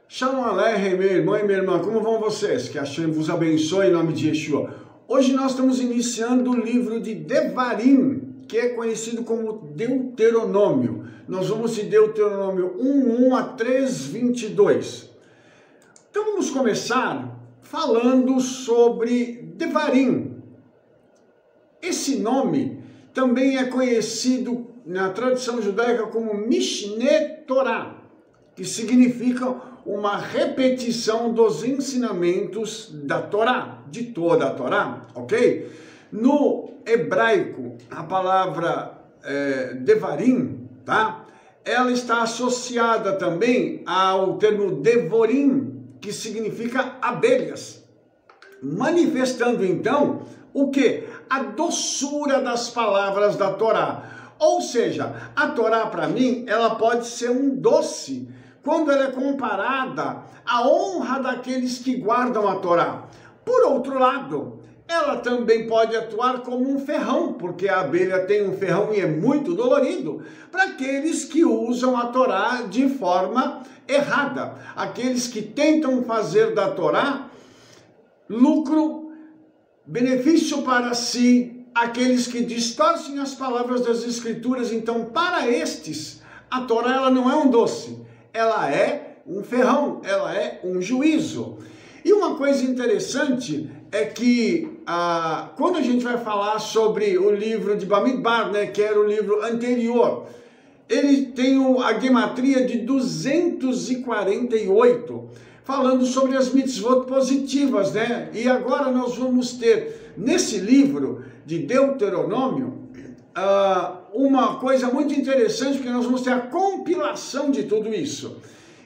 Shalom Aleichem, meu irmão e minha irmã, como vão vocês? Que Hashem vos abençoe em nome de Yeshua. Hoje nós estamos iniciando o livro de Devarim, que é conhecido como Deuteronômio. Nós vamos de Deuteronômio 1:1 a 3:22. Então vamos começar falando sobre Devarim. Esse nome também é conhecido na tradição judaica como Mishneh Torah, que significa uma repetição dos ensinamentos da Torá, de toda a Torá, ok? No hebraico, a palavra Devarim, tá? Ela está associada também ao termo Devorim, que significa abelhas, manifestando então o que? A doçura das palavras da Torá. Ou seja, a Torá para mim, ela pode ser um doce, quando ela é comparada à honra daqueles que guardam a Torá. Por outro lado, ela também pode atuar como um ferrão, porque a abelha tem um ferrão e é muito dolorido, para aqueles que usam a Torá de forma errada, aqueles que tentam fazer da Torá lucro, benefício para si, aqueles que distorcem as palavras das Escrituras. Então, para estes, a Torá ela não é um doce, ela é um ferrão, ela é um juízo. E uma coisa interessante é que quando a gente vai falar sobre o livro de Bamidbar, né, que era o livro anterior, ele tem a gematria de 248, falando sobre as mitzvot positivas, né? E agora nós vamos ter, nesse livro de Deuteronômio, uma coisa muito interessante, porque nós vamos ter a compilação de tudo isso.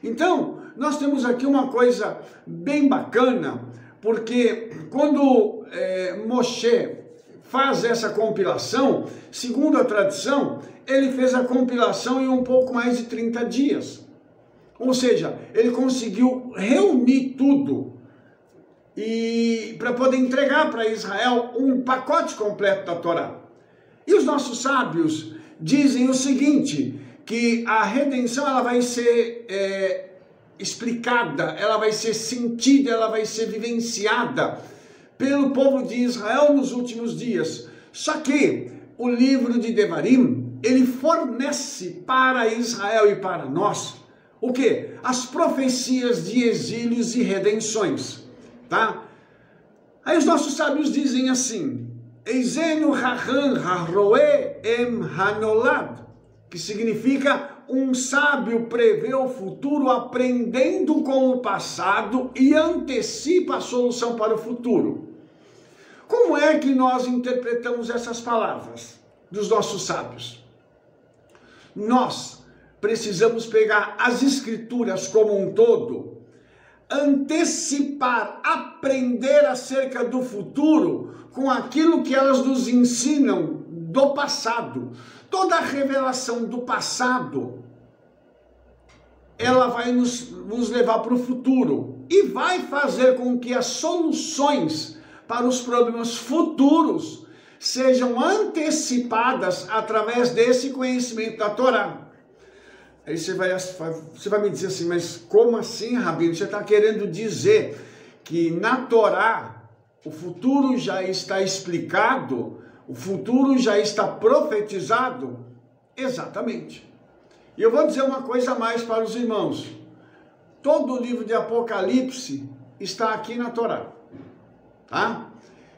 Então, nós temos aqui uma coisa bem bacana, porque quando Moshe faz essa compilação, segundo a tradição, ele fez a compilação em um pouco mais de 30 dias. Ou seja, ele conseguiu reunir tudo e para poder entregar para Israel um pacote completo da Torá. E os nossos sábios dizem o seguinte, que a redenção ela vai ser explicada, ela vai ser sentida, ela vai ser vivenciada pelo povo de Israel nos últimos dias. Só que o livro de Devarim, ele fornece para Israel e para nós, o quê? As profecias de exílios e redenções, tá? Aí os nossos sábios dizem assim, Eizenu hachan haroe em hanolad, que significa um sábio prevê o futuro aprendendo com o passado e antecipa a solução para o futuro. Como é que nós interpretamos essas palavras dos nossos sábios? Nós precisamos pegar as escrituras como um todo, antecipar, aprender acerca do futuro com aquilo que elas nos ensinam do passado. Toda a revelação do passado, ela vai nos levar para o futuro e vai fazer com que as soluções para os problemas futuros sejam antecipadas através desse conhecimento da Torá. Aí você vai me dizer assim, mas como assim, Rabino? Você está querendo dizer que na Torá o futuro já está explicado? O futuro já está profetizado? Exatamente. E eu vou dizer uma coisa a mais para os irmãos. Todo o livro de Apocalipse está aqui na Torá, tá?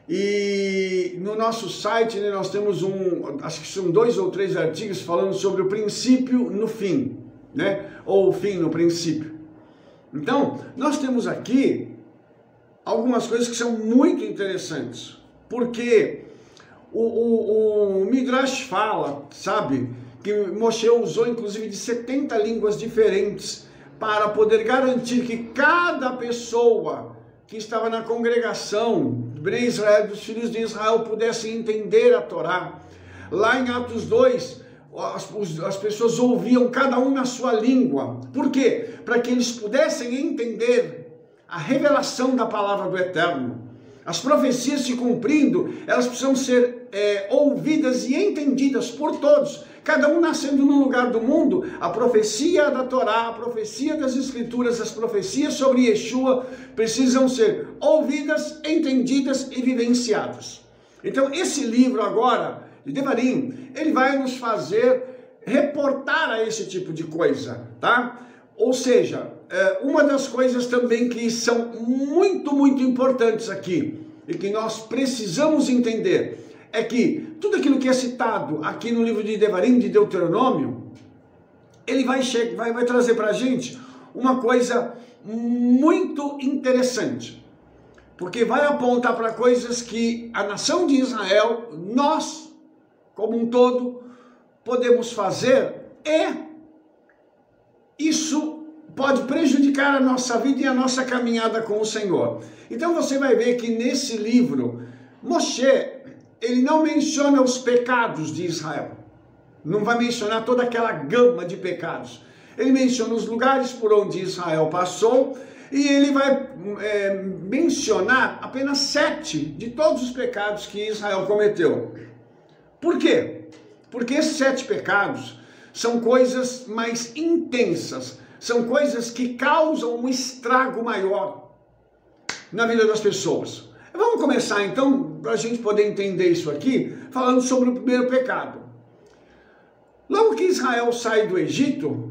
E no nosso site, né, nós temos acho que são 2 ou 3 artigos falando sobre o princípio no fim, né? Ou o fim no princípio. Então, nós temos aqui algumas coisas que são muito interessantes, porque o Midrash fala, sabe, que Moshe usou inclusive de 70 línguas diferentes para poder garantir que cada pessoa que estava na congregação do Bnei Israel, dos filhos de Israel, pudesse entender a Torá. Lá em Atos 2, as pessoas ouviam cada um na sua língua. Por quê? Para que eles pudessem entender a revelação da palavra do Eterno. As profecias se cumprindo, elas precisam ser ouvidas e entendidas por todos cada um nascendo num lugar do mundo, a profecia da Torá, a profecia das Escrituras, as profecias sobre Yeshua precisam ser ouvidas, entendidas e vivenciadas. Então esse livro agora, de Devarim, ele vai nos fazer reportar a esse tipo de coisa, tá? Ou seja, uma das coisas também que são muito, muito importantes aqui, e que nós precisamos entender, é que tudo aquilo que é citado aqui no livro de Devarim, de Deuteronômio, ele vai trazer para a gente uma coisa muito interessante, porque vai apontar para coisas que a nação de Israel, nós, como um todo, podemos fazer, e isso pode prejudicar a nossa vida e a nossa caminhada com o Senhor. Então você vai ver que nesse livro, Moshe, ele não menciona os pecados de Israel. Não vai mencionar toda aquela gama de pecados. Ele menciona os lugares por onde Israel passou e ele vai mencionar apenas 7 de todos os pecados que Israel cometeu. Por quê? Porque esses 7 pecados são coisas mais intensas, são coisas que causam um estrago maior na vida das pessoas. Vamos começar então, para a gente poder entender isso aqui, falando sobre o primeiro pecado. Logo que Israel sai do Egito,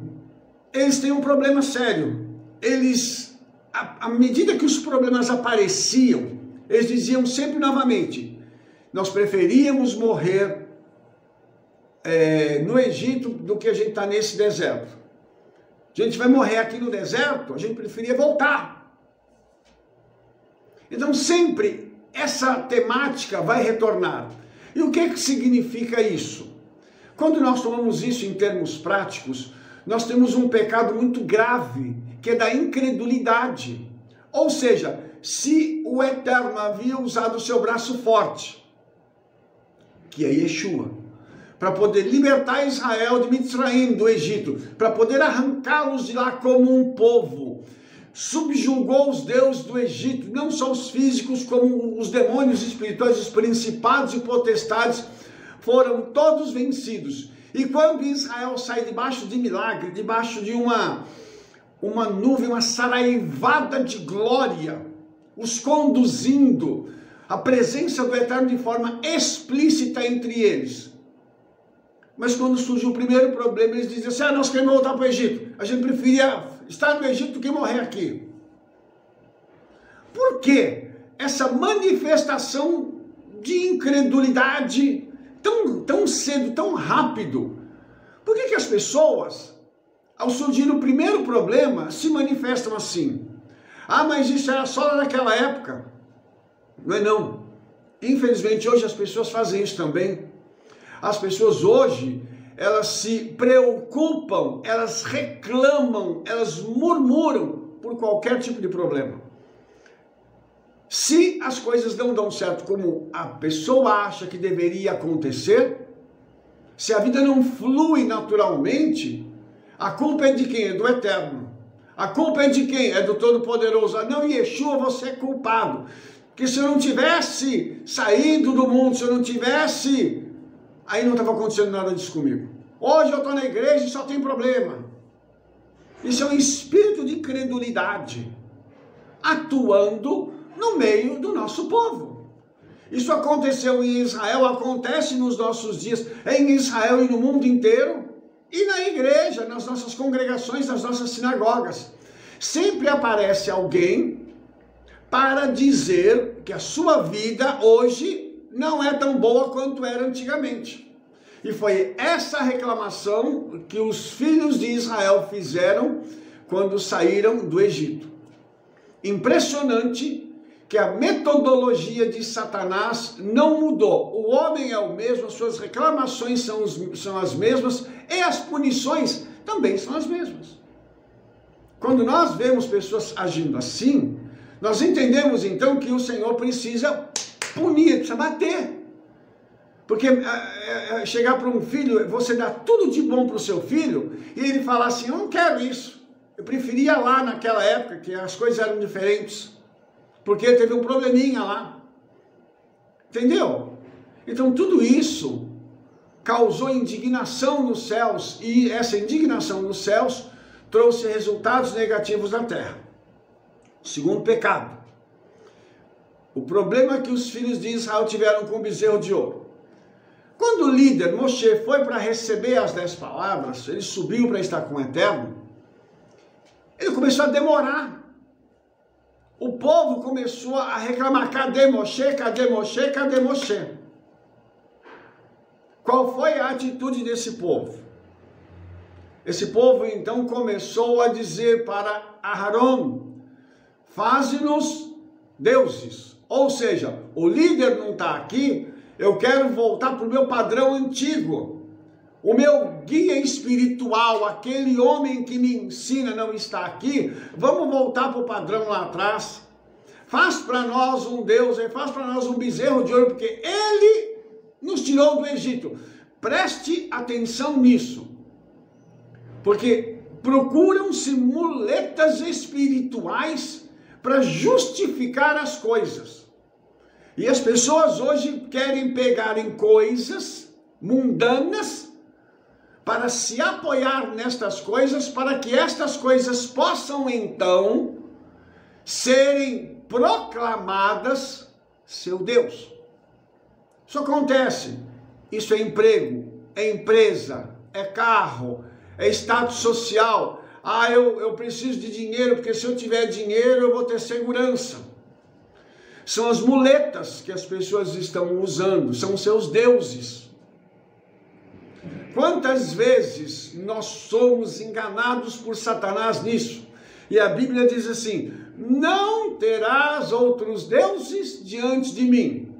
eles têm um problema sério. Eles, à medida que os problemas apareciam, eles diziam sempre novamente, nós preferíamos morrer no Egito do que a gente está nesse deserto. A gente vai morrer aqui no deserto, a gente preferia voltar. Então sempre essa temática vai retornar. E o que significa isso? Quando nós tomamos isso em termos práticos, nós temos um pecado muito grave, que é da incredulidade. Ou seja, se o Eterno havia usado o seu braço forte, que é Yeshua, para poder libertar Israel de Mitzraim, do Egito, para poder arrancá-los de lá como um povo, subjugou os deuses do Egito, não só os físicos, como os demônios espirituais, os principados e potestades, foram todos vencidos. E quando Israel sai debaixo de milagre, debaixo de uma nuvem, uma saraivada de glória, os conduzindo, a presença do Eterno de forma explícita entre eles. Mas quando surgiu o primeiro problema, eles diziam assim, nós queremos voltar para o Egito. A gente preferia estar no Egito do que morrer aqui. Por que essa manifestação de incredulidade tão cedo, tão rápido? Por que as pessoas, ao surgir o primeiro problema, se manifestam assim? Mas isso era só naquela época. Não é não. Infelizmente hoje as pessoas fazem isso também. As pessoas hoje, elas se preocupam, elas reclamam, elas murmuram por qualquer tipo de problema. Se as coisas não dão certo como a pessoa acha que deveria acontecer, se a vida não flui naturalmente, a culpa é de quem? É do Eterno. A culpa é de quem? É do Todo-Poderoso. Não, Yeshua, você é culpado. Porque se eu não tivesse saído do mundo, se eu não tivesse... Aí não estava acontecendo nada disso comigo. Hoje eu estou na igreja e só tem problema. Isso é um espírito de incredulidade atuando no meio do nosso povo. Isso aconteceu em Israel, acontece nos nossos dias, em Israel e no mundo inteiro, e na igreja, nas nossas congregações, nas nossas sinagogas. Sempre aparece alguém para dizer que a sua vida hoje não é tão boa quanto era antigamente. E foi essa reclamação que os filhos de Israel fizeram quando saíram do Egito. Impressionante que a metodologia de Satanás não mudou. O homem é o mesmo, as suas reclamações são as mesmas e as punições também são as mesmas. Quando nós vemos pessoas agindo assim, nós entendemos então que o Senhor precisa punir, precisa bater. Porque chegar para um filho, você dá tudo de bom para o seu filho, e ele falar assim, eu não quero isso. Eu preferia lá naquela época, que as coisas eram diferentes. Porque teve um probleminha lá. Entendeu? Então tudo isso causou indignação nos céus, e essa indignação nos céus trouxe resultados negativos na terra. Segundo pecado. O problema que os filhos de Israel tiveram com o bezerro de ouro. Quando o líder Moshe foi para receber as 10 palavras, ele subiu para estar com o Eterno, ele começou a demorar. O povo começou a reclamar: cadê Moshe, cadê Moshe, cadê Moshe? Qual foi a atitude desse povo? Esse povo então começou a dizer para Aharon: faze-nos deuses. Ou seja, o líder não está aqui, eu quero voltar para o meu padrão antigo. O meu guia espiritual, aquele homem que me ensina, não está aqui. Vamos voltar para o padrão lá atrás. Faz para nós um Deus, faz para nós um bezerro de ouro, porque ele nos tirou do Egito. Preste atenção nisso. Porque procuram-se muletas espirituais para justificar as coisas. E as pessoas hoje querem pegar em coisas mundanas para se apoiar nestas coisas, para que estas coisas possam então serem proclamadas seu Deus. Isso acontece. Isso é emprego, é empresa, é carro, é status social. Ah, eu preciso de dinheiro, porque se eu tiver dinheiro eu vou ter segurança. São as muletas que as pessoas estão usando, são seus deuses. Quantas vezes nós somos enganados por Satanás nisso? E a Bíblia diz assim: não terás outros deuses diante de mim.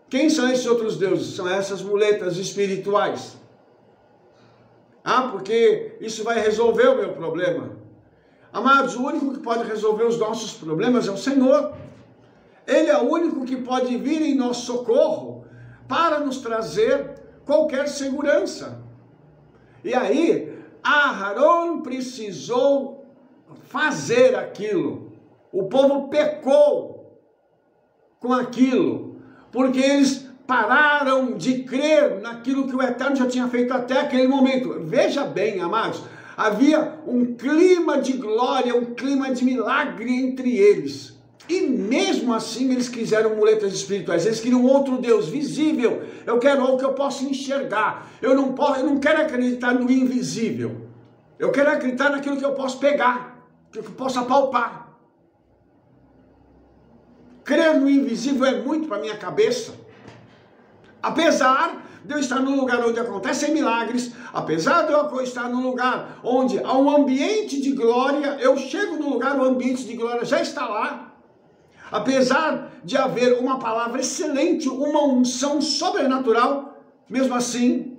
Quem são esses outros deuses? São essas muletas espirituais. Ah, porque isso vai resolver o meu problema. Amados, o único que pode resolver os nossos problemas é o Senhor. Ele é o único que pode vir em nosso socorro para nos trazer qualquer segurança. E aí, Aharon precisou fazer aquilo. O povo pecou com aquilo, porque eles pararam de crer naquilo que o Eterno já tinha feito até aquele momento. Veja bem, amados, havia um clima de glória, um clima de milagre entre eles. E mesmo assim eles quiseram muletas espirituais, eles queriam outro Deus visível. Eu quero algo que eu possa enxergar. Eu não quero acreditar no invisível. Eu quero acreditar naquilo que eu posso pegar, que eu possa palpar. Crer no invisível é muito para minha cabeça. Apesar de eu estar num lugar onde acontecem milagres, apesar de eu estar num lugar onde há um ambiente de glória, eu chego no lugar, o ambiente de glória já está lá. Apesar de haver uma palavra excelente, uma unção sobrenatural, mesmo assim,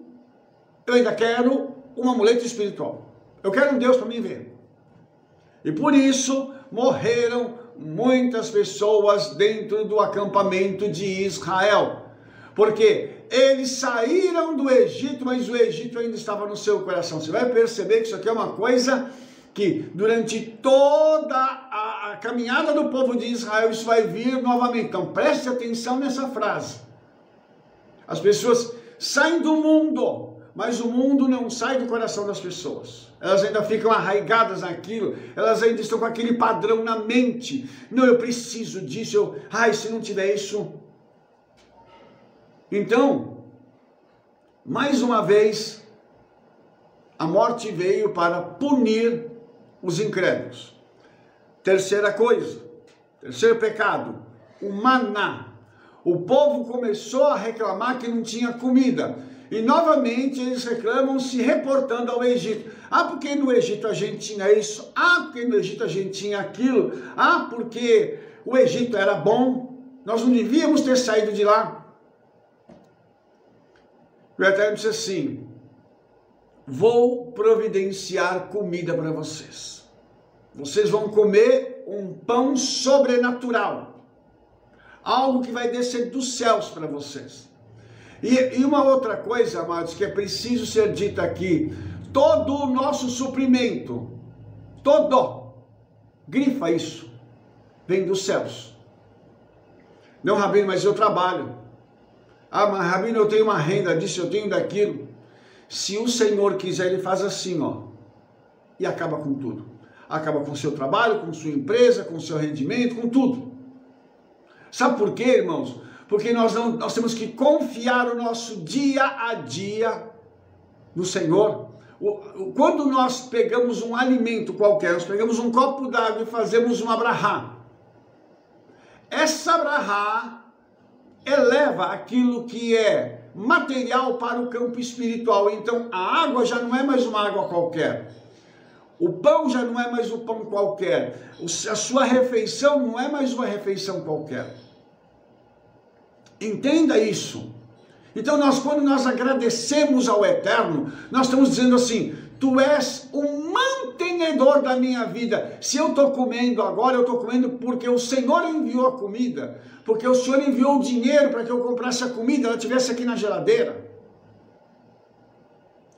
eu ainda quero um amuleto espiritual. Eu quero um Deus para mim ver. E por isso morreram muitas pessoas dentro do acampamento de Israel. Porque eles saíram do Egito, mas o Egito ainda estava no seu coração. Você vai perceber que isso aqui é uma coisa que durante toda a caminhada do povo de Israel, isso vai vir novamente. Então preste atenção nessa frase. As pessoas saem do mundo, mas o mundo não sai do coração das pessoas. Elas ainda ficam arraigadas naquilo, elas ainda estão com aquele padrão na mente. Não, eu preciso disso, se não tiver isso... Então, mais uma vez, a morte veio para punir os incrédulos. Terceira coisa, terceiro pecado, o maná. O povo começou a reclamar que não tinha comida. E novamente eles reclamam se reportando ao Egito. Porque no Egito a gente tinha isso. Porque no Egito a gente tinha aquilo. Porque o Egito era bom. Nós não devíamos ter saído de lá. O Eterno disse assim: vou providenciar comida para vocês. Vocês vão comer um pão sobrenatural. Algo que vai descer dos céus para vocês. E uma outra coisa, amados, que é preciso ser dita aqui: todo o nosso suprimento, grifa isso, vem dos céus. Não, Rabino, mas eu trabalho. Ah, mas Rabino, eu tenho uma renda disso, eu tenho daquilo. Se o Senhor quiser, Ele faz assim, ó, e acaba com tudo. Acaba com o seu trabalho, com sua empresa, com o seu rendimento, com tudo. Sabe por quê, irmãos? Porque nós temos que confiar o nosso dia a dia no Senhor. Quando nós pegamos um alimento qualquer, nós pegamos um copo d'água e fazemos uma brahá. Essa brahá eleva aquilo que é material para o campo espiritual. Então a água já não é mais uma água qualquer. O pão já não é mais um pão qualquer. A sua refeição não é mais uma refeição qualquer. Entenda isso. Então quando nós agradecemos ao Eterno, nós estamos dizendo assim: Tu és o mantenedor da minha vida. Se eu estou comendo agora, eu estou comendo porque o Senhor enviou a comida, porque o Senhor enviou o dinheiro para que eu comprasse a comida, ela estivesse aqui na geladeira.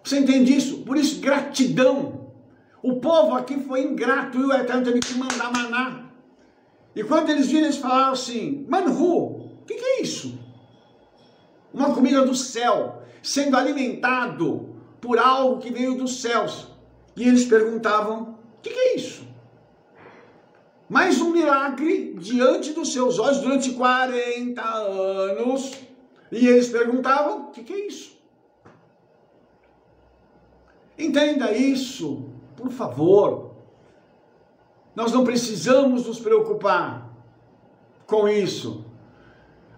Você entende isso? Por isso, gratidão. O povo aqui foi ingrato e o Eterno teve que mandar maná. E quando eles viram, eles falaram assim: Manhu, o que é isso? Uma comida do céu, sendo alimentado por algo que veio dos céus. E eles perguntavam: o que é isso? Mais um milagre diante dos seus olhos durante 40 anos. E eles perguntavam: o que é isso? Entenda isso, por favor. Nós não precisamos nos preocupar com isso.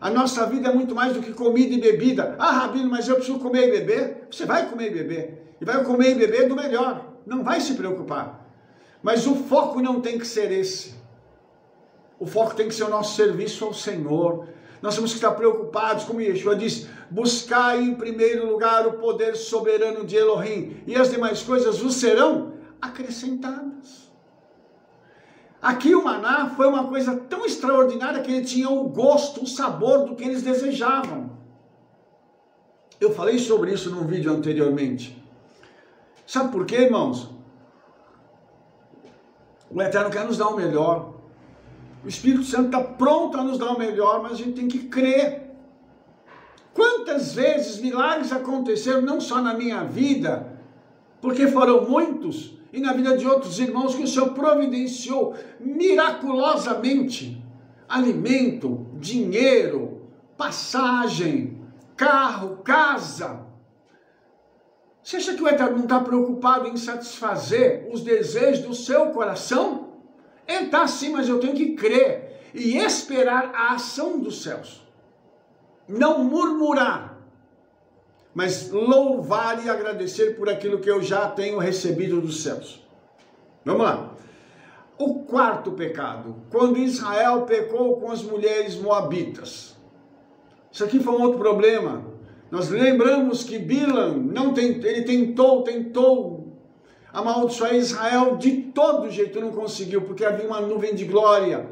A nossa vida é muito mais do que comida e bebida. Ah, Rabino, mas eu preciso comer e beber. Você vai comer e beber. E vai comer e beber do melhor. Não vai se preocupar. Mas o foco não tem que ser esse. O foco tem que ser o nosso serviço ao Senhor. Nós temos que estar preocupados, como Yeshua diz: buscai em primeiro lugar o poder soberano de Elohim, e as demais coisas vos serão acrescentadas. Aqui o maná foi uma coisa tão extraordinária que ele tinha o gosto, o sabor do que eles desejavam. Eu falei sobre isso num vídeo anteriormente. Sabe por quê, irmãos? O Eterno quer nos dar o melhor. O Espírito Santo está pronto a nos dar o melhor, mas a gente tem que crer. Quantas vezes milagres aconteceram, não só na minha vida, porque foram muitos, e na vida de outros irmãos que o Senhor providenciou miraculosamente alimento, dinheiro, passagem, carro, casa. Você acha que o Eterno não está preocupado em satisfazer os desejos do seu coração? Ele está sim, mas eu tenho que crer e esperar a ação dos céus. Não murmurar, mas louvar e agradecer por aquilo que eu já tenho recebido dos céus. Vamos lá. O quarto pecado, quando Israel pecou com as mulheres moabitas. Isso aqui foi um outro problema. Nós lembramos que Bilam ele tentou amaldiçoar Israel de todo jeito, não conseguiu, porque havia uma nuvem de glória.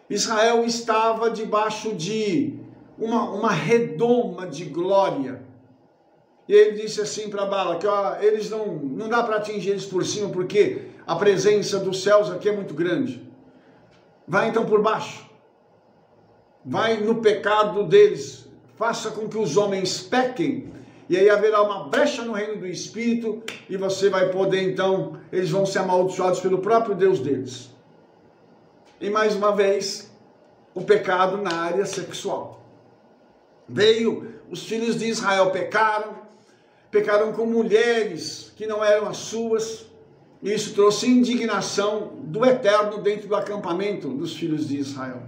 Israel estava debaixo de uma redoma de glória. E ele disse assim para Bala, que ó, eles não dá para atingir eles por cima, porque a presença dos céus aqui é muito grande. Vai então por baixo. Vai no pecado deles. Faça com que os homens pequem, e aí haverá uma brecha no reino do Espírito, e você vai poder então, eles vão ser amaldiçoados pelo próprio Deus deles. E mais uma vez, o pecado na área sexual. Veio, os filhos de Israel pecaram com mulheres que não eram as suas, e isso trouxe indignação do Eterno dentro do acampamento dos filhos de Israel.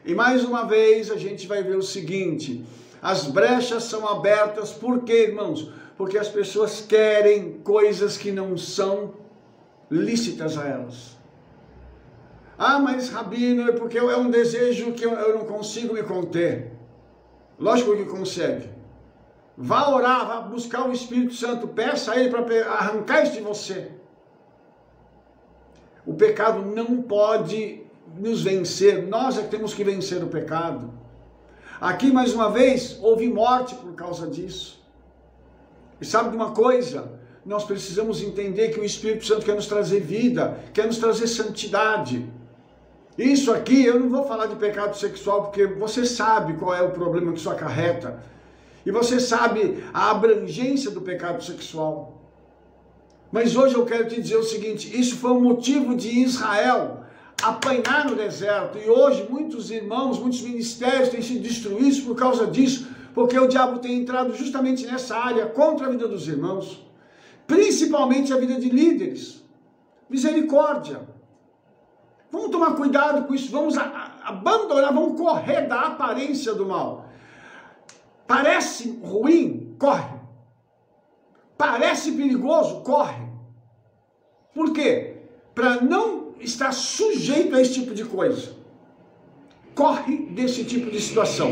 E mais uma vez a gente vai ver o seguinte: as brechas são abertas, por quê, irmãos? Porque as pessoas querem coisas que não são lícitas a elas. Ah, mas Rabino, é porque é um desejo que eu não consigo me conter. Lógico que consegue. Vá orar, vá buscar o Espírito Santo, peça a Ele para arrancar isso de você. O pecado não pode nos vencer, nós é que temos que vencer o pecado. Aqui, mais uma vez, houve morte por causa disso. E sabe de uma coisa? Nós precisamos entender que o Espírito Santo quer nos trazer vida, quer nos trazer santidade. Isso aqui, eu não vou falar de pecado sexual, porque você sabe qual é o problema que isso acarreta. E você sabe a abrangência do pecado sexual. Mas hoje eu quero te dizer o seguinte, isso foi um motivo de Israel apanhar no deserto. E hoje muitos irmãos, muitos ministérios têm sido destruídos por causa disso, porque o diabo tem entrado justamente nessa área contra a vida dos irmãos. Principalmente a vida de líderes. Misericórdia. Vamos tomar cuidado com isso, vamos abandonar, vamos correr da aparência do mal. Parece ruim? Corre. Parece perigoso? Corre. Por quê? Para não estar sujeito a esse tipo de coisa. Corre desse tipo de situação.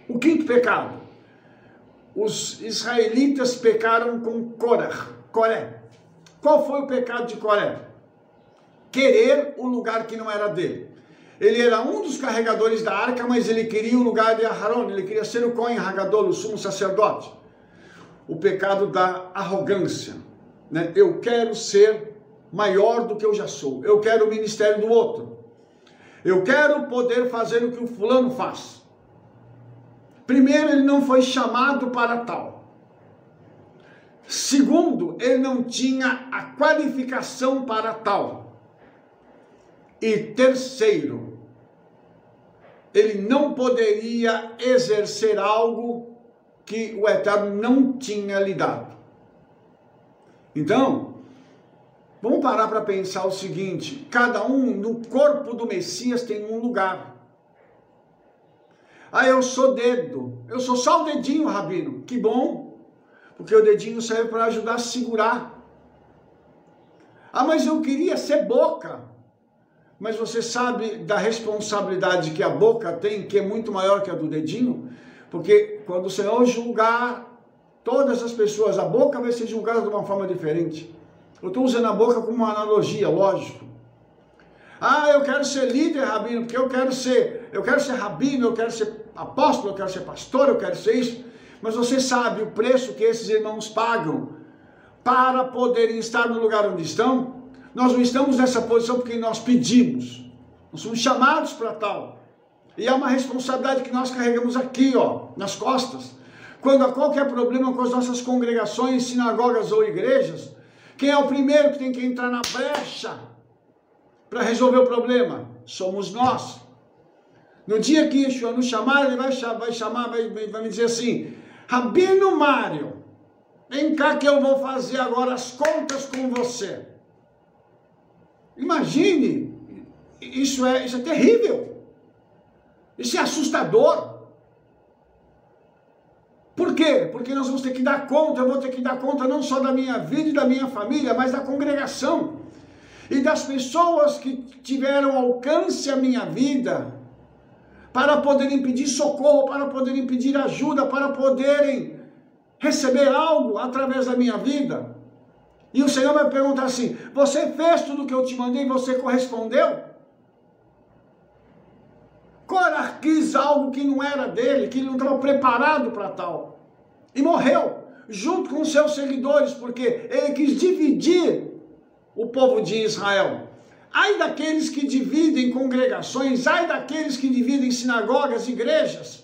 O quinto pecado. Os israelitas pecaram com Coré. Qual foi o pecado de Coré? Querer o lugar que não era dele. Ele era um dos carregadores da arca, mas ele queria o lugar de Aharon, ele queria ser o Cohen Hagadol, o sumo sacerdote. O pecado da arrogância, né? Eu quero ser maior do que eu já sou, eu quero o ministério do outro, eu quero poder fazer o que o fulano faz. Primeiro, ele não foi chamado para tal. Segundo, ele não tinha a qualificação para tal. E terceiro, ele não poderia exercer algo que o Eterno não tinha lhe dado. Então, vamos parar para pensar o seguinte, cada um no corpo do Messias tem um lugar. Ah, eu sou dedo, eu sou só o dedinho, Rabino. Que bom, porque o dedinho serve para ajudar a segurar. Ah, mas eu queria ser boca. Mas você sabe da responsabilidade que a boca tem, que é muito maior que a do dedinho? Porque quando o Senhor julgar todas as pessoas, a boca vai ser julgada de uma forma diferente. Eu estou usando a boca como uma analogia, lógico. Ah, eu quero ser líder, Rabino, porque eu quero ser Rabino, eu quero ser apóstolo, eu quero ser pastor, eu quero ser isso. Mas você sabe o preço que esses irmãos pagam para poderem estar no lugar onde estão? Nós não estamos nessa posição porque nós pedimos. Nós somos chamados para tal. E é uma responsabilidade que nós carregamos aqui, ó, nas costas. Quando há qualquer problema com as nossas congregações, sinagogas ou igrejas, quem é o primeiro que tem que entrar na brecha para resolver o problema? Somos nós. No dia que Yeshua nos chamar, ele vai me dizer assim, Rabino Mário, vem cá que eu vou fazer agora as contas com você. Imagine, isso é terrível, isso é assustador. Por quê? Porque nós vamos ter que dar conta, eu vou ter que dar conta não só da minha vida e da minha família, mas da congregação e das pessoas que tiveram alcance à minha vida, para poderem pedir socorro, para poderem pedir ajuda, para poderem receber algo através da minha vida. E o Senhor vai perguntar assim, você fez tudo o que eu te mandei e você correspondeu? Corá quis algo que não era dele, que ele não estava preparado para tal. E morreu, junto com seus seguidores, porque ele quis dividir o povo de Israel. Ai daqueles que dividem congregações, ai daqueles que dividem sinagogas, igrejas.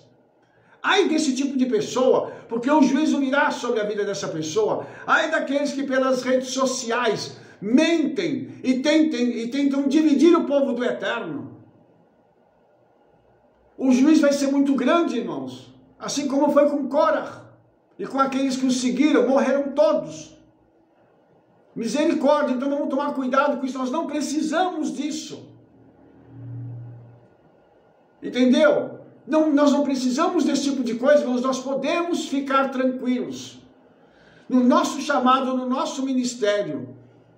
Ai desse tipo de pessoa, porque o juízo virá sobre a vida dessa pessoa. Ai daqueles que pelas redes sociais mentem e tentam dividir o povo do Eterno. O juízo vai ser muito grande, irmãos. Assim como foi com Corá e com aqueles que o seguiram, morreram todos. Misericórdia, então vamos tomar cuidado com isso, nós não precisamos disso. Entendeu? Não, nós não precisamos desse tipo de coisa, mas nós podemos ficar tranquilos no nosso chamado, no nosso ministério,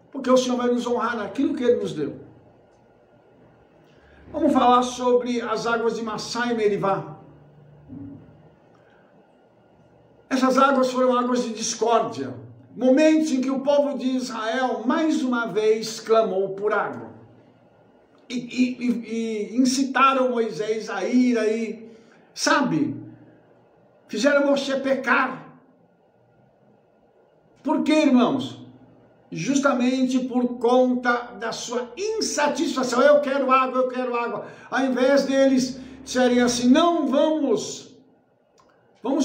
porque o Senhor vai nos honrar naquilo que Ele nos deu. Vamos falar sobre as águas de Massá e Meribá. Essas águas foram águas de discórdia, momentos em que o povo de Israel mais uma vez clamou por água. E incitaram Moisés a ir aí, sabe? Fizeram Moshe pecar. Por quê, irmãos? justamente por conta da sua insatisfação. Eu quero água, eu quero água. Ao invés deles disserem assim, não, vamos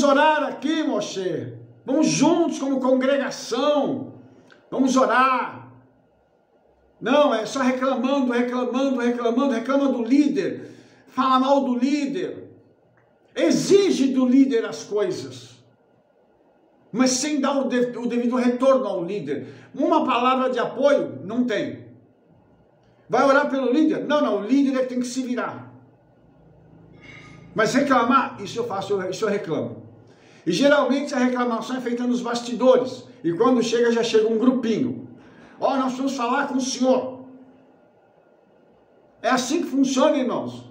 orar aqui, Moshe. Vamos juntos como congregação. Vamos orar. Não, é só reclamando, reclama do líder. Fala mal do líder. Exige do líder as coisas. Mas sem dar o devido retorno ao líder. Uma palavra de apoio, não tem. Vai orar pelo líder? Não, o líder é que tem que se virar. Mas reclamar, isso eu faço, isso eu reclamo. E geralmente a reclamação é feita nos bastidores. E quando chega, já chega um grupinho. Ó, nós vamos falar com o senhor. É assim que funciona, irmãos.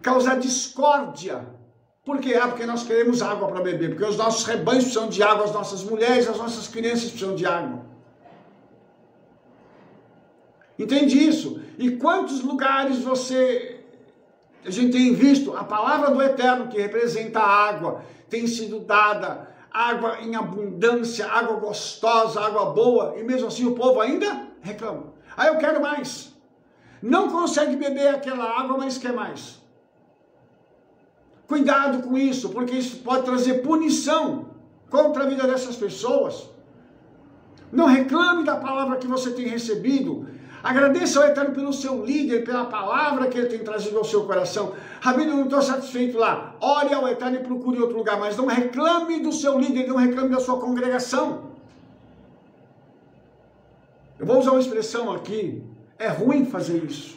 Causar discórdia. Por quê? Porque nós queremos água para beber. Porque os nossos rebanhos precisam de água, as nossas mulheres, as nossas crianças precisam de água. Entende isso? E quantos lugares a gente tem visto a palavra do Eterno, que representa a água, tem sido dada, água em abundância, água gostosa, água boa, e mesmo assim o povo ainda reclama. Aí eu quero mais. Não consegue beber aquela água, mas quer mais. Cuidado com isso, porque isso pode trazer punição contra a vida dessas pessoas. Não reclame da palavra que você tem recebido. Agradeça ao Eterno pelo seu líder, pela palavra que ele tem trazido ao seu coração. Rabino, eu não estou satisfeito lá. Ore ao Eterno e procure outro lugar, mas não reclame do seu líder, não reclame da sua congregação. Eu vou usar uma expressão aqui. É ruim fazer isso.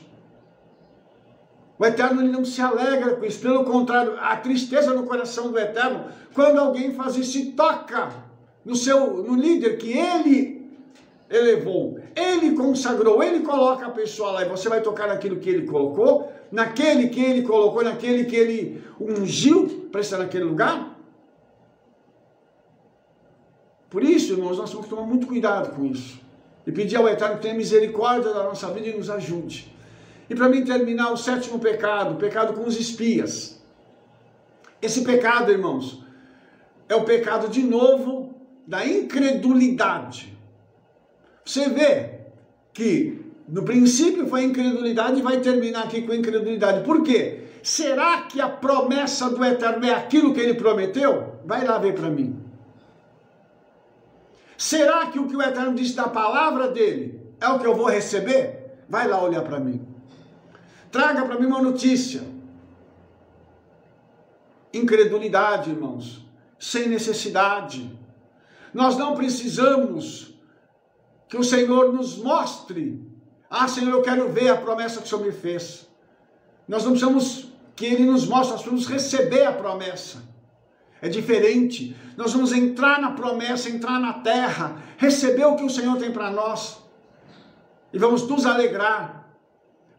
O Eterno ele não se alegra com isso. Pelo contrário, a tristeza no coração do Eterno, quando alguém faz isso e toca no líder que ele elevou, ele consagrou, ele coloca a pessoa lá, e você vai tocar naquilo que ele colocou, naquele que ele colocou, naquele que ele ungiu para estar naquele lugar. Por isso, irmãos, nós temos que tomar muito cuidado com isso. E pedir ao Eterno que tenha misericórdia da nossa vida e nos ajude. E para mim terminar, o sétimo pecado, o pecado com os espias. Esse pecado, irmãos, é o pecado de novo da incredulidade. Você vê que no princípio foi incredulidade e vai terminar aqui com incredulidade. Por quê? Será que a promessa do Eterno é aquilo que ele prometeu? Vai lá ver para mim. Será que o que o Eterno disse da palavra dele é o que eu vou receber? Vai lá olhar para mim. Traga para mim uma notícia. Incredulidade, irmãos, sem necessidade. Nós não precisamos que o Senhor nos mostre. Ah, Senhor, eu quero ver a promessa que o Senhor me fez. Nós não precisamos que Ele nos mostre, nós precisamos receber a promessa. É diferente. Nós vamos entrar na promessa, entrar na terra, receber o que o Senhor tem para nós. E vamos nos alegrar.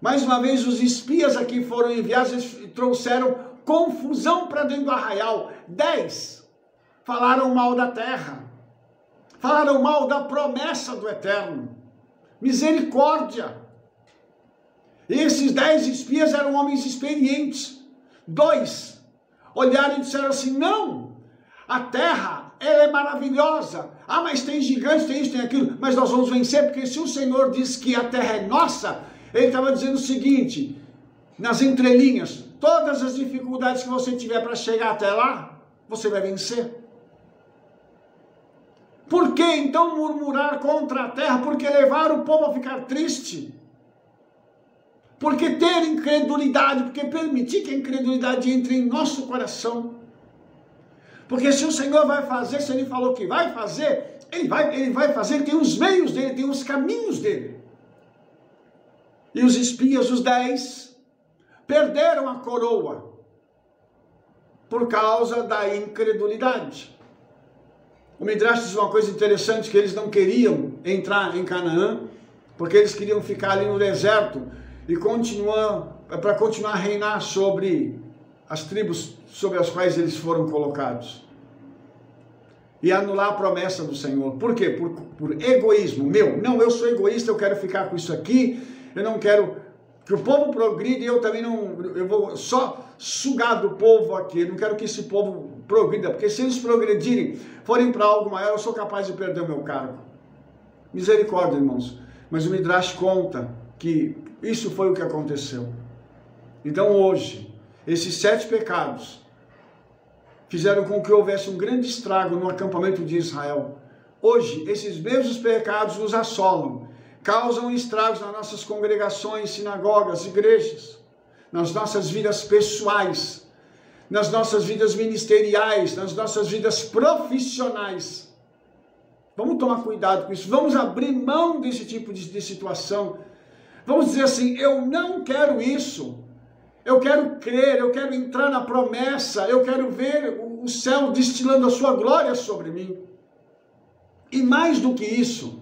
Mais uma vez, os espias aqui foram enviados e trouxeram confusão para dentro do arraial. 10 falaram mal da terra. Falaram mal da promessa do Eterno. Misericórdia. Esses 10 espias eram homens experientes. 2 olharam e disseram assim, não, a terra, ela é maravilhosa. Ah, mas tem gigantes, tem isso, tem aquilo. Mas nós vamos vencer, porque se o Senhor diz que a terra é nossa, Ele estava dizendo o seguinte, nas entrelinhas, todas as dificuldades que você tiver para chegar até lá, você vai vencer. Por que então murmurar contra a terra? Porque levar o povo a ficar triste? Porque ter incredulidade? Porque permitir que a incredulidade entre em nosso coração? Porque se o Senhor vai fazer, se Ele falou que vai fazer, Ele vai fazer, Ele tem os meios dEle, tem os caminhos dEle. E os espias, os 10, perderam a coroa por causa da incredulidade. O Midrash diz uma coisa interessante, que eles não queriam entrar em Canaã, porque eles queriam ficar ali no deserto e para continuar a reinar sobre as tribos sobre as quais eles foram colocados. E anular a promessa do Senhor. Por quê? Por egoísmo meu. Não, eu sou egoísta, eu quero ficar com isso aqui, eu não quero que o povo progrida e eu também não, eu vou só sugar do povo aqui, eu não quero que esse povo progrida, porque se eles progredirem, forem para algo maior, eu sou capaz de perder o meu cargo. Misericórdia, irmãos. Mas o Midrash conta que isso foi o que aconteceu. Então hoje, esses 7 pecados fizeram com que houvesse um grande estrago no acampamento de Israel. Hoje, esses mesmos pecados nos assolam, causam estragos nas nossas congregações, sinagogas, igrejas, nas nossas vidas pessoais, nas nossas vidas ministeriais, nas nossas vidas profissionais. Vamos tomar cuidado com isso, vamos abrir mão desse tipo de situação. Vamos dizer assim, eu não quero isso, eu quero crer, eu quero entrar na promessa, eu quero ver o céu destilando a sua glória sobre mim. E mais do que isso,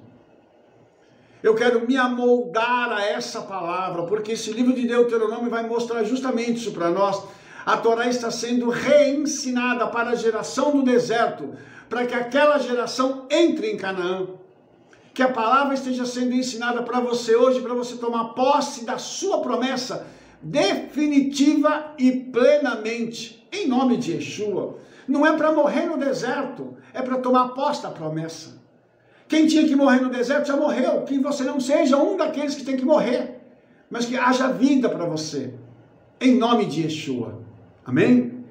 eu quero me amoldar a essa palavra, porque esse livro de Deuteronômio vai mostrar justamente isso para nós. A Torá está sendo reensinada para a geração do deserto, para que aquela geração entre em Canaã. Que a palavra esteja sendo ensinada para você hoje, para você tomar posse da sua promessa definitiva e plenamente, em nome de Yeshua. Não é para morrer no deserto, é para tomar posse da promessa. Quem tinha que morrer no deserto já morreu, que você não seja um daqueles que tem que morrer, mas que haja vida para você, em nome de Yeshua. Amém?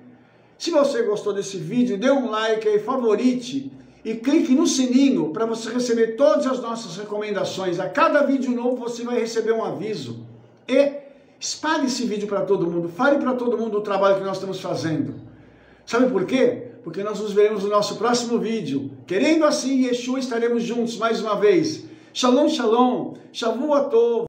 Se você gostou desse vídeo, dê um like aí, favorite e clique no sininho para você receber todas as nossas recomendações. A cada vídeo novo você vai receber um aviso. E espalhe esse vídeo para todo mundo, fale para todo mundo o trabalho que nós estamos fazendo. Sabe por quê? Porque nós nos veremos no nosso próximo vídeo. Querendo assim, Yeshua, estaremos juntos mais uma vez. Shalom, shalom, Shavuot Tov.